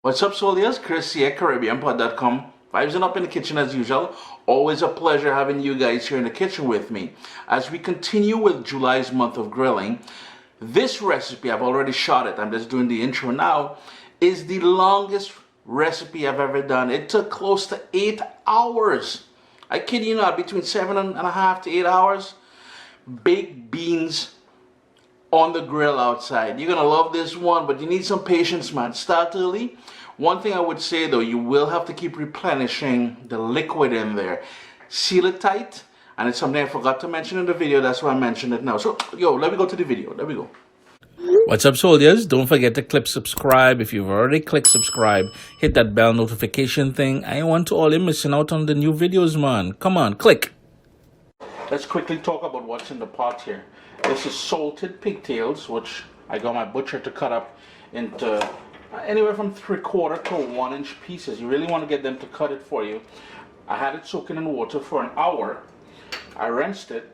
What's up, soldiers? Chris here, CaribbeanPod.com. Vibes and up in the kitchen as usual. Always a pleasure having you guys here in the kitchen with me. As we continue with July's month of grilling, this recipe, I've already shot it, I'm just doing the intro now, is the longest recipe I've ever done. It took close to 8 hours. I kid you not, between 7.5 to 8 hours. Baked beans on the grill outside. You're gonna love this one, but you need some patience, man. Start early. One thing I would say though, you will have to keep replenishing the liquid in there. Seal it tight, and it's something I forgot to mention in the video. That's why I mentioned it now. So, let me go to the video. Let me go. What's up, soldiers? Don't forget to click subscribe. If you've already clicked subscribe, hit that bell notification thing. I want to all you missing out on the new videos, man. Come on, click. Let's quickly talk about what's in the pot here. This is salted pigtails, which I got my butcher to cut up into anywhere from 3/4 to 1 inch pieces. You really want to get them to cut it for you. I had it soaking in water for an hour. I rinsed it,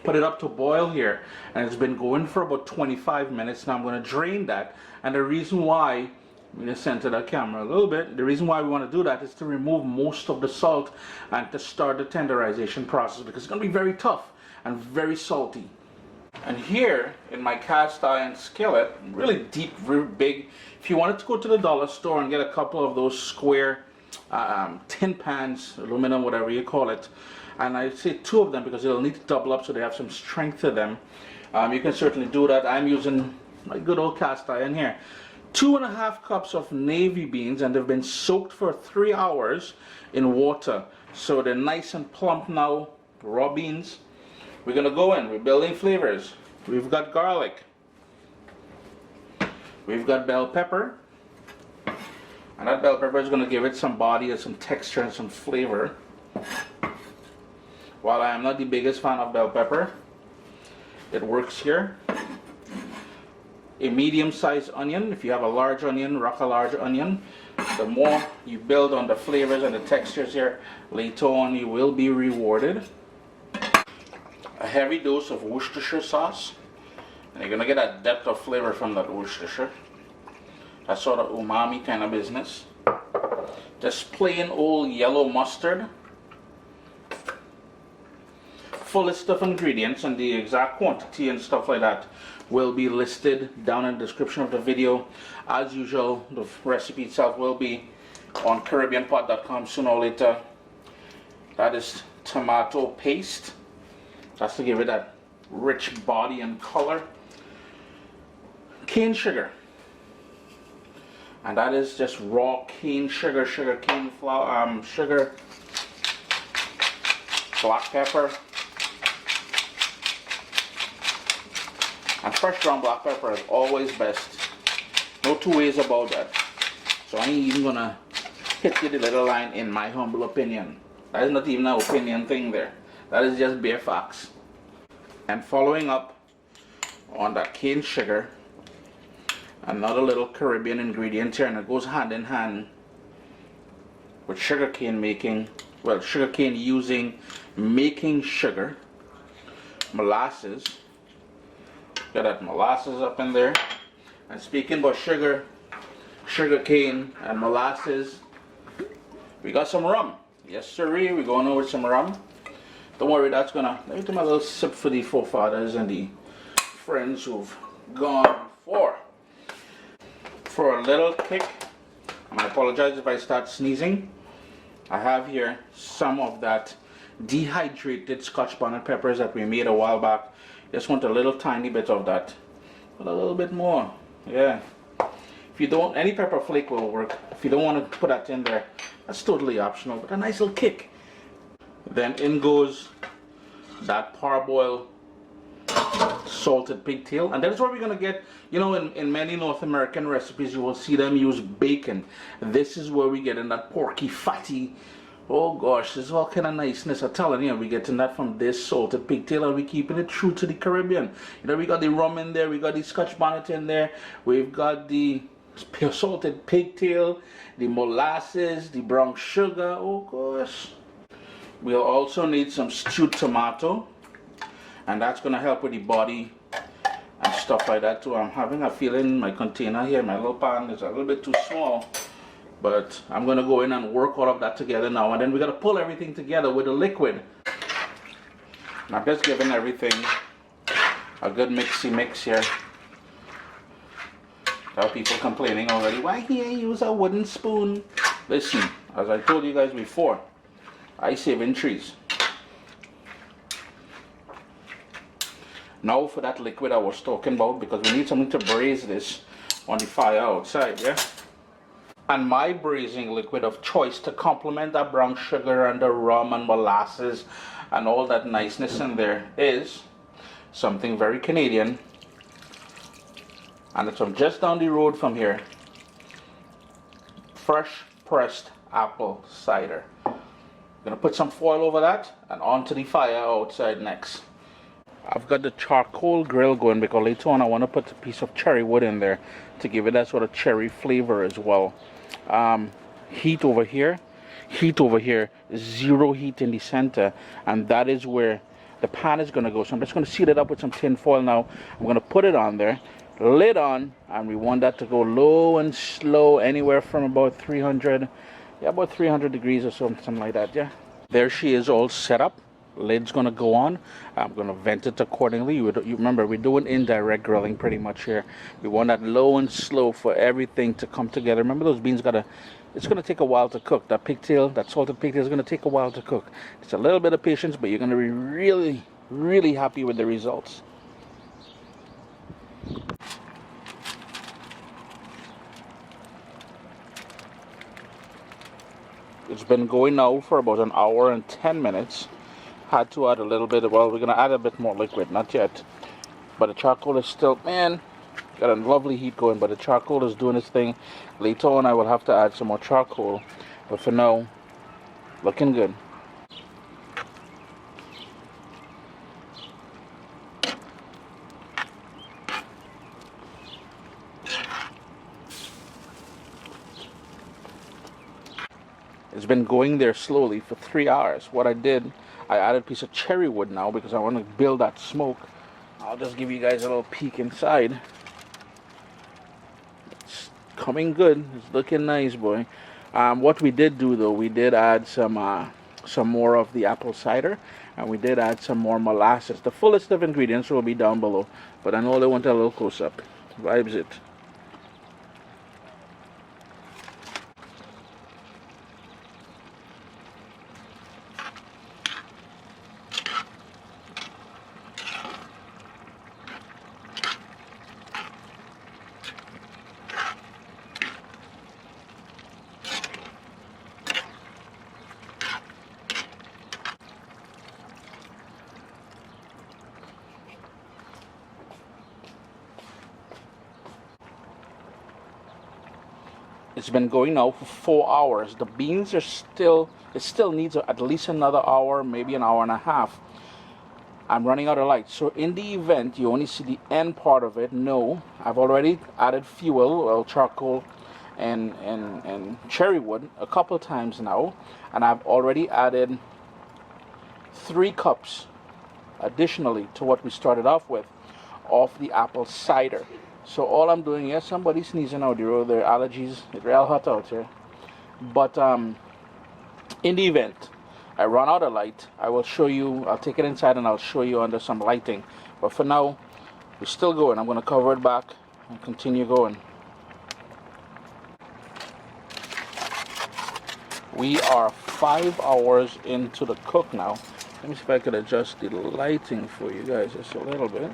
put it up to boil here, and it's been going for about 25 minutes. Now I'm going to drain that, and the reason why, I'm going to center that camera a little bit. The reason why we want to do that is to remove most of the salt and to start the tenderization process, because it's going to be very tough and very salty. And here in my cast iron skillet, really deep, very big. If you wanted to go to the dollar store and get a couple of those square tin pans, aluminum, whatever you call it, and I say 2 of them because they'll need to double up so they have some strength to them. You can certainly do that. I'm using my good old cast iron here. 2.5 cups of navy beans, and they've been soaked for 3 hours in water, so they're nice and plump now. Raw beans. We're gonna go in. We're building flavors. We've got garlic. We've got bell pepper, and that bell pepper is gonna give it some body and some texture and some flavor. While I am not the biggest fan of bell pepper, it works here. A medium-sized onion. If you have a large onion, rock a large onion. The more you build on the flavors and the textures here, later on you will be rewarded. A heavy dose of Worcestershire sauce, and you're gonna get that depth of flavor from that Worcestershire. That sort of umami kind of business. Just plain old yellow mustard. Fullest of ingredients, and the exact quantity and stuff like that will be listed down in the description of the video. As usual, the recipe itself will be on CaribbeanPod.com sooner or later. That is tomato paste. That's to give it that rich body and color. Cane sugar. And that is just raw cane sugar, sugar cane flour, sugar. Black pepper. And fresh ground black pepper is always best. No 2 ways about that. So I ain't even gonna hit you the little line, in my humble opinion. That is not even an opinion thing there. That is just bare facts. And following up on that cane sugar, another little Caribbean ingredient here, and it goes hand in hand with sugarcane making, well, sugarcane using, making sugar, molasses. Got that molasses up in there. And speaking about sugar, sugarcane, and molasses, we got some rum. Yes, sirree, we're going over some rum. Don't worry, that's gonna, let me do my little sip for the forefathers and the friends who've gone before. For a little kick, and I apologize if I start sneezing, I have here some of that dehydrated Scotch Bonnet peppers that we made a while back. Just want a little tiny bit of that. But a little bit more. Yeah. If you don't, any pepper flake will work. If you don't want to put that in there, that's totally optional, but a nice little kick. Then in goes that parboiled salted pigtail, and that is what we're gonna get. You know, in many North American recipes you will see them use bacon. This is where we get in that porky, fatty, oh gosh, this is all kind of niceness. I'm telling you, we're getting that from this salted pigtail, and we're keeping it true to the Caribbean. You know, we got the rum in there, we got the Scotch Bonnet in there, we've got the salted pigtail, the molasses, the brown sugar, oh gosh. We'll also need some stewed tomato, and that's going to help with the body and stuff like that too. I'm having a feeling my container here, my little pan, is a little bit too small. But I'm going to go in and work all of that together now. And then we're going to pull everything together with the liquid. And I'm just giving everything a good mixy mix here. There are people complaining already, why can't you use a wooden spoon? Listen, as I told you guys before, I save in trees. Now for that liquid I was talking about, because we need something to braise this on the fire outside, yeah? And my braising liquid of choice to complement that brown sugar and the rum and molasses and all that niceness in there is something very Canadian. And it's from just down the road from here. Fresh pressed apple cider. I'm gonna put some foil over that and onto the fire outside next. I've got the charcoal grill going because later on I want to put a piece of cherry wood in there to give it that sort of cherry flavor as well. Heat over here, zero heat in the center, and that is where the pan is going to go. So I'm just going to seal it up with some tin foil now. I'm going to put it on there, lid on, and we want that to go low and slow, anywhere from about 300 degrees or something like that. Yeah, there she is, all set up. Lid's gonna go on. I'm gonna vent it accordingly. You remember, we're doing indirect grilling pretty much here. We want that low and slow for everything to come together. Remember, those beans it's gonna take a while to cook. That pigtail, that salted pigtail, is gonna take a while to cook. It's a little bit of patience, but you're gonna be really, really happy with the results. It's been going now for about an hour and 10 minutes. Had to add a little bit, well, we're going to add a bit more liquid, not yet. But the charcoal is still, man, got a lovely heat going, but the charcoal is doing its thing. Later on I will have to add some more charcoal, but for now, looking good. It's been going there slowly for 3 hours. What I did, I added a piece of cherry wood now because I want to build that smoke. I'll just give you guys a little peek inside. It's coming good. It's looking nice, boy. What we did do though, we did add some more of the apple cider, and we did add some more molasses. The full list of ingredients will be down below, but I know they want a little close up. Vibes it. It's been going now for 4 hours. The beans are it still needs at least another hour, maybe an hour and a half. I'm running out of light. So in the event you only see the end part of it, no, I've already added fuel, well, charcoal and cherry wood a couple times now, and I've already added 3 cups additionally to what we started off with of the apple cider. So all I'm doing, yes, somebody sneezing out the road, their allergies, it's real hot out here. But in the event I run out of light, I will show you, I'll take it inside and I'll show you under some lighting. But for now, we're still going. I'm going to cover it back and continue going. We are 5 hours into the cook now. Let me see if I could adjust the lighting for you guys just a little bit.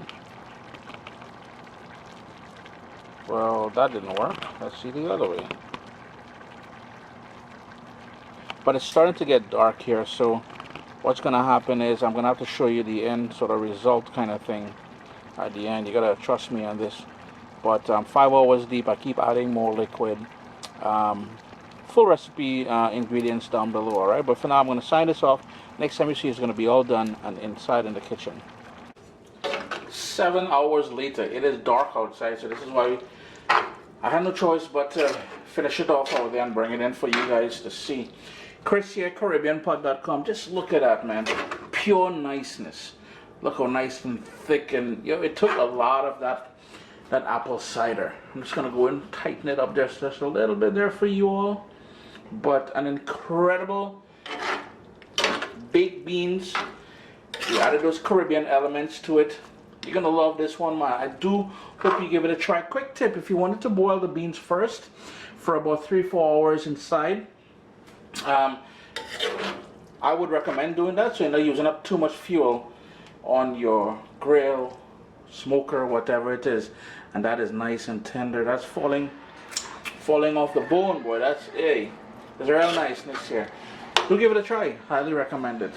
Well, that didn't work. Let's see the other way. But it's starting to get dark here, so what's going to happen is I'm going to have to show you the end sort of result kind of thing at the end. You got to trust me on this. But 5 hours deep, I keep adding more liquid. Full recipe ingredients down below, alright? But for now, I'm going to sign this off. Next time you see it's going to be all done and inside in the kitchen. 7 hours later, it is dark outside, so this is why I had no choice but to finish it off out there and bring it in for you guys to see. Chris here, CaribbeanPot.com. Just look at that, man. Pure niceness. Look how nice and thick, and you know, it took a lot of that apple cider. I'm just gonna go and tighten it up just a little bit there for you all. But an incredible baked beans. We added those Caribbean elements to it. You're gonna love this one, man. I do hope you give it a try. Quick tip: if you wanted to boil the beans first for about 3-4 hours inside, I would recommend doing that, so you're not using up too much fuel on your grill, smoker, whatever it is. And that is nice and tender. That's falling off the bone, boy. That's, hey, there's a real niceness here. Do give it a try. Highly recommend it.